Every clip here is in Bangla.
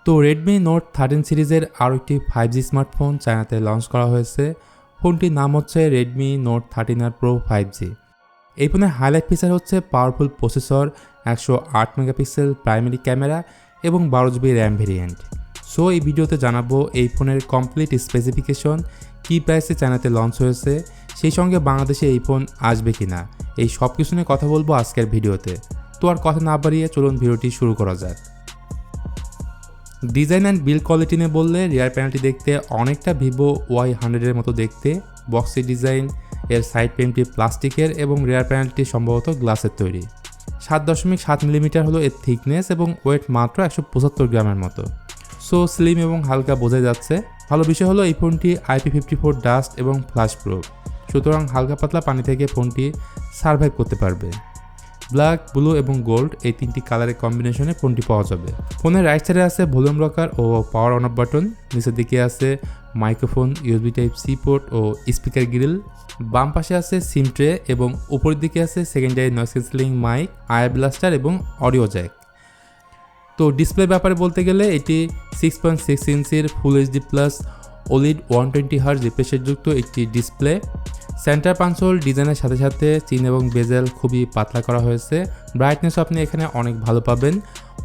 তো Redmi Note 13 সিরিজের আরও একটি 5G স্মার্টফোন চায়নাতে লঞ্চ করা হয়েছে। ফোনটির নাম হচ্ছে Redmi Note 13R Pro 5G। এই ফোনের হাইলাইট ফিচার হচ্ছে powerful processor, 108 megapixel primary camera এবং 12GB র্যাম ভেরিয়েন্ট। সো এই ভিডিওতে জানাবো এই ফোনের কমপ্লিট স্পেসিফিকেশন, কী প্রাইসে চায়নাতে লঞ্চ হয়েছে, সেই সঙ্গে বাংলাদেশে এই ফোন আসবে কিনা, এই সব কিছু নিয়ে কথা বলবো আজকের ভিডিওতে। তো আর কথা না বাড়িয়ে চলুন ভিডিওটি শুরু করা যাক। ডিজাইন অ্যান্ড বিল্ড কোয়ালিটি নিয়ে বললে রিয়ার প্যানেলটি দেখতে অনেকটা ভিভো Y100 এর মতো দেখতে। বক্সি ডিজাইন, এর সাইড পেনটি প্লাস্টিকের এবং রিয়ার প্যানেলটি সম্ভবত গ্লাসের তৈরি। 7.7 মিলিমিটার হলো এর থিকনেস এবং ওয়েট মাত্র 175 গ্রামের মতো। সো স্লিম এবং হালকা বোঝা যাচ্ছে। ভালো বিষয় হলো এই ফোনটি IP54 ডাস্ট এবং ফ্লাশ প্রুফ, সুতরাং হালকা পাতলা পানি থেকে ফোনটি সার্ভাইভ করতে পারবে। ব্ল্যাক, ব্লু এবং গোল্ড এই তিনটি কালারের কম্বিনেশনে ফোনটি পাওয়া যাবে। ফোনের রাইট সাইডে আছে ভলিউম রকার ও পাওয়ার অন অফ বাটন, নিচের দিকে আছে মাইক্রোফোন, USB Type-C পোর্ট ও স্পিকার গ্রিল। বাম পাশে আছে সিম ট্রে এবং উপরের দিকে আছে secondary noise cancelling mic, IR blaster এবং অডিও জ্যাক। তো ডিসপ্লে ব্যাপারে বলতে গেলে এটি 6.6 ইঞ্চির full HD plus OLED 120Hz refresh যুক্ত একটি ডিসপ্লে। সেন্টার কনসোল ডিজাইনের সাথে সাথে চিন এবং বেজেল খুবই পাতলা করা হয়েছে। ব্রাইটনেসও আপনি এখানে অনেক ভালো পাবেন,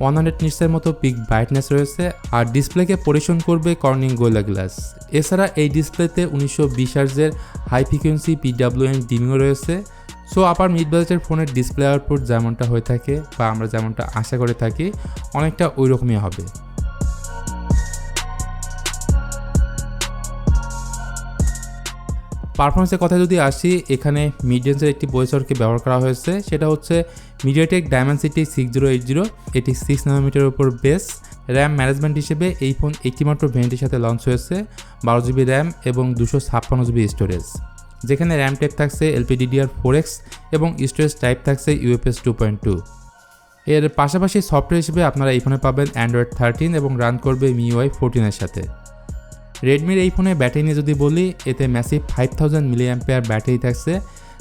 100 নিটসের মতো পিক ব্রাইটনেস রয়েছে। আর ডিসপ্লেকে পরিবেশন করবে কর্নিং গোরিলা গ্লাস। এছাড়া এই ডিসপ্লেতে 1920 হার্জের হাই ফ্রিকোয়েন্সি PWM ডিমিংও রয়েছে। সো আপার মিড বাজেটের ফোনের ডিসপ্লে আউটপুট যেমনটা হয়ে থাকে বা আমরা যেমনটা আশা করে থাকি অনেকটা ওই রকমই হবে। পারফরমেন্সের কথা যদি আসি, এখানে মিড রেঞ্জের একটি প্রসেসরকে ব্যবহার করা হয়েছে, সেটা হচ্ছে MediaTek Dimensity 6080। এটি 6 নানোমিটারের উপর বেস। র্যাম ম্যানেজমেন্ট হিসেবে এই ফোন একটি মাত্র ভেরিয়েন্টের সাথে লঞ্চ হয়েছে, 12GB র্যাম এবং 256GB স্টোরেজ, যেখানে র্যাম টাইপ থাকছে LPDDR4X এবং স্টোরেজ টাইপ থাকছে UFS 2.2। এর পাশাপাশি সফটওয়্যার হিসেবে আপনারা এই ফোনে পাবেন Android 13 এবং রান করবে MIUI 14 এর সাথে। রেডমির এই ফোনে ব্যাটারি নিয়ে যদি বলি, এতে ম্যাসিভ 5000 mAh ব্যাটারি থাকছে,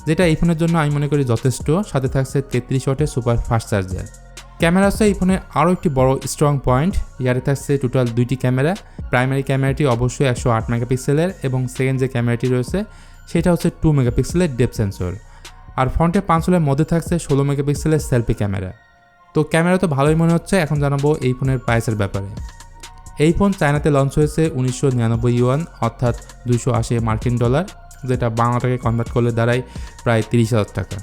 যেটা এই ফোনের জন্য আমি মনে করি যথেষ্ট। সাথে থাকছে 33 ওয়াটের সুপার ফাস্ট চার্জার। ক্যামেরা হচ্ছে এই ফোনের আরও একটি বড় স্ট্রং পয়েন্ট। ইয়ারে থাকছে টোটাল 2টি ক্যামেরা। প্রাইমারি ক্যামেরাটি অবশ্যই 108 মেগাপিক্সেলের এবং সেকেন্ড যে ক্যামেরাটি রয়েছে সেটা হচ্ছে 2 মেগাপিক্সেলের ডেপথ সেন্সর। আর ফ্রন্টে পাঁচলের মধ্যে থাকছে 16 মেগাপিক্সেলের সেলফি ক্যামেরা। তো ক্যামেরা তো ভালোই মনে হচ্ছে। এখন জানাবো এই ফোনের প্রাইসের ব্যাপারে। এই ফোন চায়নাতে লঞ্চ হয়েছে 1999 ইউয়ান অর্থাৎ $280, যেটা বাংলা টাকায় কনভার্ট করলে দাঁড়ায় প্রায় 30,000 টাকা।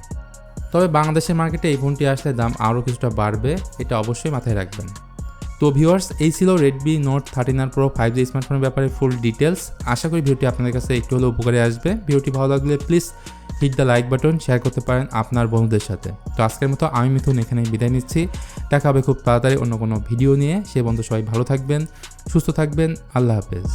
তবে বাংলাদেশের মার্কেটে এই ফোনটি আসলে দাম আরও কিছুটা বাড়বে, এটা অবশ্যই মাথায় রাখবেন। তো ভিউয়ার্স, এই ছিল Redmi Note 13R Pro 5G স্মার্টফোনের ব্যাপারে ফুল ডিটেলস। আশা করি ভিডিওটি আপনাদের কাছে একটু হলেও উপকারে আসবে। ভিডিওটি ভালো লাগলে please hit the like button, share করতে পারেন আপনার বন্ধুদের সাথে। তো আজকের মতো আমি মিথুন এখানেই বিদায় নিচ্ছি। দেখা হবে খুব তাড়াতাড়ি অন্য কোনো ভিডিও নিয়ে। সে বন্ধু সবাই ভালো থাকবেন, সুস্থ থাকবেন। আল্লাহ হাফেজ।